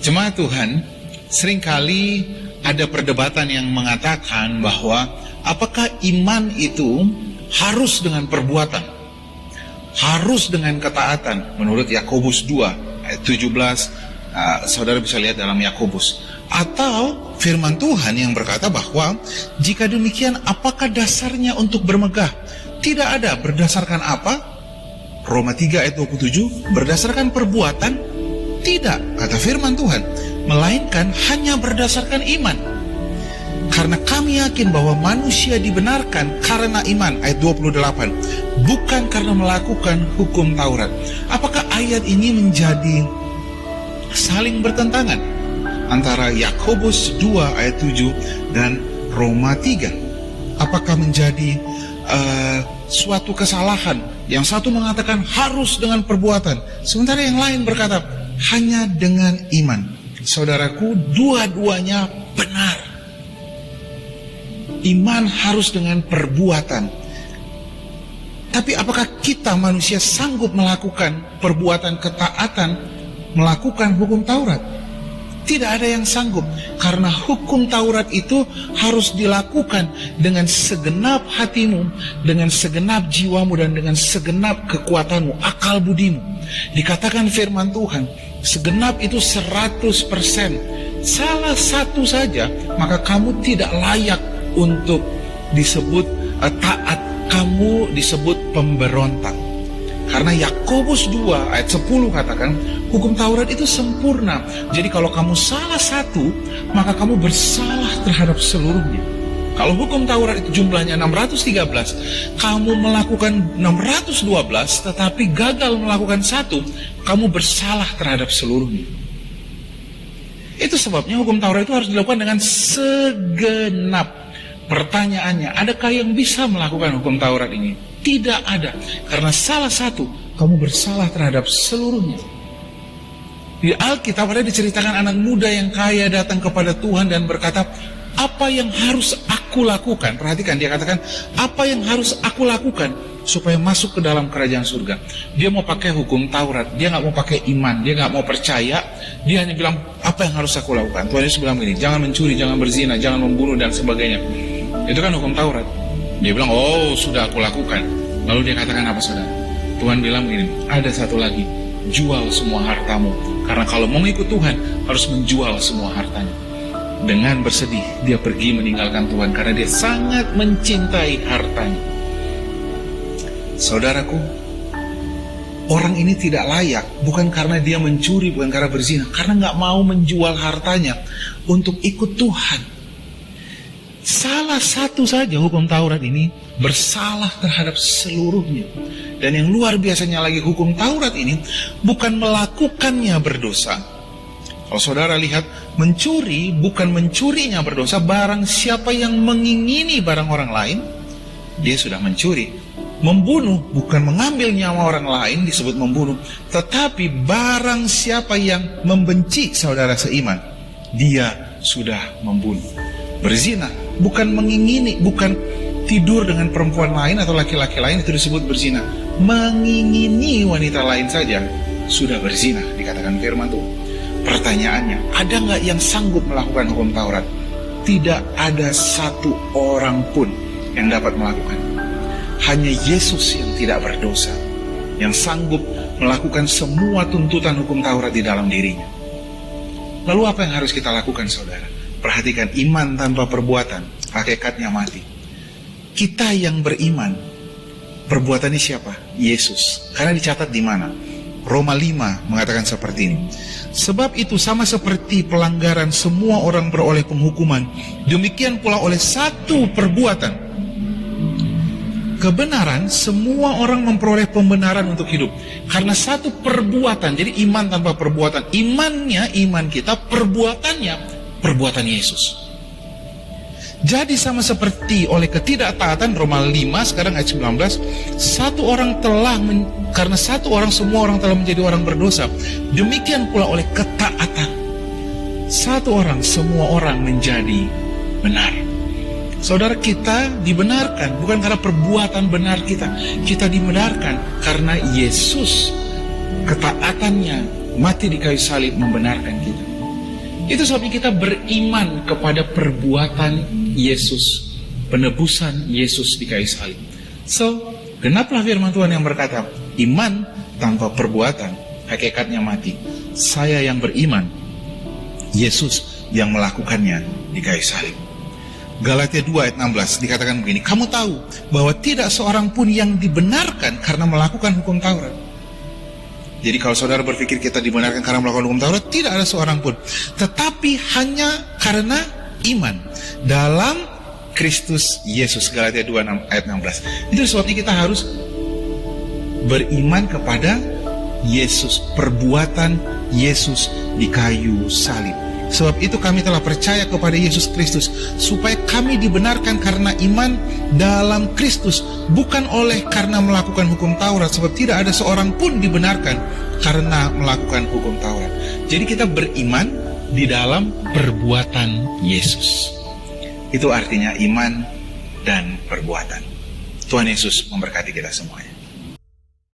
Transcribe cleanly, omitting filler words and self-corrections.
Jemaat Tuhan, seringkali ada perdebatan yang mengatakan bahwa apakah iman itu harus dengan perbuatan, harus dengan ketaatan. Menurut Yakobus 2 ayat 17, saudara bisa lihat dalam Yakobus. Atau firman Tuhan yang berkata bahwa jika demikian apakah dasarnya untuk bermegah? Tidak ada. Berdasarkan apa? Roma 3 ayat 27, berdasarkan perbuatan? Tidak, kata firman Tuhan, melainkan hanya berdasarkan iman. Karena kami yakin bahwa manusia dibenarkan karena iman, ayat 28, bukan karena melakukan hukum Taurat. Apakah ayat ini menjadi saling bertentangan antara Yakobus 2 ayat 7 dan Roma 3? Apakah menjadi suatu kesalahan? Yang satu mengatakan harus dengan perbuatan, sementara yang lain berkata hanya dengan iman. Saudaraku, dua-duanya benar. Iman harus dengan perbuatan. Tapi apakah kita manusia sanggup melakukan perbuatan ketaatan, melakukan hukum Taurat? Tidak ada yang sanggup, karena hukum Taurat itu harus dilakukan dengan segenap hatimu, dengan segenap jiwamu, dan dengan segenap kekuatanmu, akal budimu. Dikatakan firman Tuhan, segenap itu 100%. Salah satu saja, maka kamu tidak layak untuk disebut taat, kamu disebut pemberontak. Karena Yakobus 2 ayat 10 katakan, hukum Taurat itu sempurna. Jadi kalau kamu salah satu, maka kamu bersalah terhadap seluruhnya. Kalau hukum Taurat itu jumlahnya 613, kamu melakukan 612, tetapi gagal melakukan satu, kamu bersalah terhadap seluruhnya. Itu sebabnya hukum Taurat itu harus dilakukan dengan segenap. Pertanyaannya, adakah yang bisa melakukan hukum Taurat ini? Tidak ada, karena salah satu, kamu bersalah terhadap seluruhnya. Di Alkitab ada diceritakan anak muda yang kaya datang kepada Tuhan dan berkata, apa yang harus aku lakukan? Perhatikan, dia katakan, apa yang harus aku lakukan supaya masuk ke dalam kerajaan surga? Dia mau pakai hukum Taurat, dia gak mau pakai iman, dia gak mau percaya. Dia hanya bilang, apa yang harus aku lakukan? Tuhan Yesus bilang begini, jangan mencuri, jangan berzina, jangan membunuh, dan sebagainya. Itu kan hukum Taurat. Dia bilang, oh sudah aku lakukan. Lalu dia katakan apa, saudara? Tuhan bilang begini, ada satu lagi, jual semua hartamu. Karena kalau mau ikut Tuhan, harus menjual semua hartanya. Dengan bersedih, dia pergi meninggalkan Tuhan, karena dia sangat mencintai hartanya. Saudaraku, orang ini tidak layak, bukan karena dia mencuri, bukan karena berzina, karena gak mau menjual hartanya untuk ikut Tuhan. Salah satu saja hukum Taurat ini bersalah terhadap seluruhnya. Dan yang luar biasanya lagi, hukum Taurat ini bukan melakukannya berdosa. Kalau saudara lihat, mencuri bukan mencurinya berdosa. Barang siapa yang mengingini barang orang lain, dia sudah mencuri. Membunuh bukan mengambil nyawa orang lain disebut membunuh, tetapi barang siapa yang membenci saudara seiman, dia sudah membunuh. Berzina bukan mengingini, bukan tidur dengan perempuan lain atau laki-laki lain, itu disebut berzina. Mengingini wanita lain saja sudah berzina, dikatakan firman Tuhan. Pertanyaannya, ada nggak yang sanggup melakukan hukum Taurat? Tidak ada satu orang pun yang dapat melakukan. Hanya Yesus yang tidak berdosa, yang sanggup melakukan semua tuntutan hukum Taurat di dalam dirinya. Lalu apa yang harus kita lakukan, saudara? Perhatikan, iman tanpa perbuatan, hakikatnya mati. Kita yang beriman, perbuatannya siapa? Yesus. Karena dicatat di mana? Roma 5 mengatakan seperti ini. Sebab itu sama seperti pelanggaran semua orang beroleh penghukuman, demikian pula oleh satu perbuatan kebenaran semua orang memperoleh pembenaran untuk hidup. Karena satu perbuatan, jadi iman tanpa perbuatan. Imannya, iman kita, perbuatannya perbuatan Yesus. Jadi sama seperti oleh ketidaktaatan, Roma 5 sekarang ayat 19, karena satu orang semua orang telah menjadi orang berdosa, demikian pula oleh ketaatan satu orang semua orang menjadi benar. Saudara, kita dibenarkan bukan karena perbuatan benar kita dibenarkan karena Yesus, ketaatannya, mati di kayu salib membenarkan kita. Itu sebabnya kita beriman kepada perbuatan Yesus, penebusan Yesus di kayu salib. So, genaplah firman Tuhan yang berkata, iman tanpa perbuatan hakikatnya mati. Saya yang beriman, Yesus yang melakukannya di kayu salib. Galatia 2 ayat 16 dikatakan begini, kamu tahu bahwa tidak seorang pun yang dibenarkan karena melakukan hukum Taurat. Jadi kalau saudara berpikir kita dibenarkan karena melakukan hukum Taurat, tidak ada seorang pun, tetapi hanya karena iman dalam Kristus Yesus. Galatia 2 ayat 16. Itu sebabnya kita harus beriman kepada Yesus, perbuatan Yesus di kayu salib. Sebab itu kami telah percaya kepada Yesus Kristus, supaya kami dibenarkan karena iman dalam Kristus, bukan oleh karena melakukan hukum Taurat. Sebab tidak ada seorang pun dibenarkan karena melakukan hukum Taurat. Jadi kita beriman di dalam perbuatan Yesus. Itu artinya iman dan perbuatan. Tuhan Yesus memberkati kita semuanya.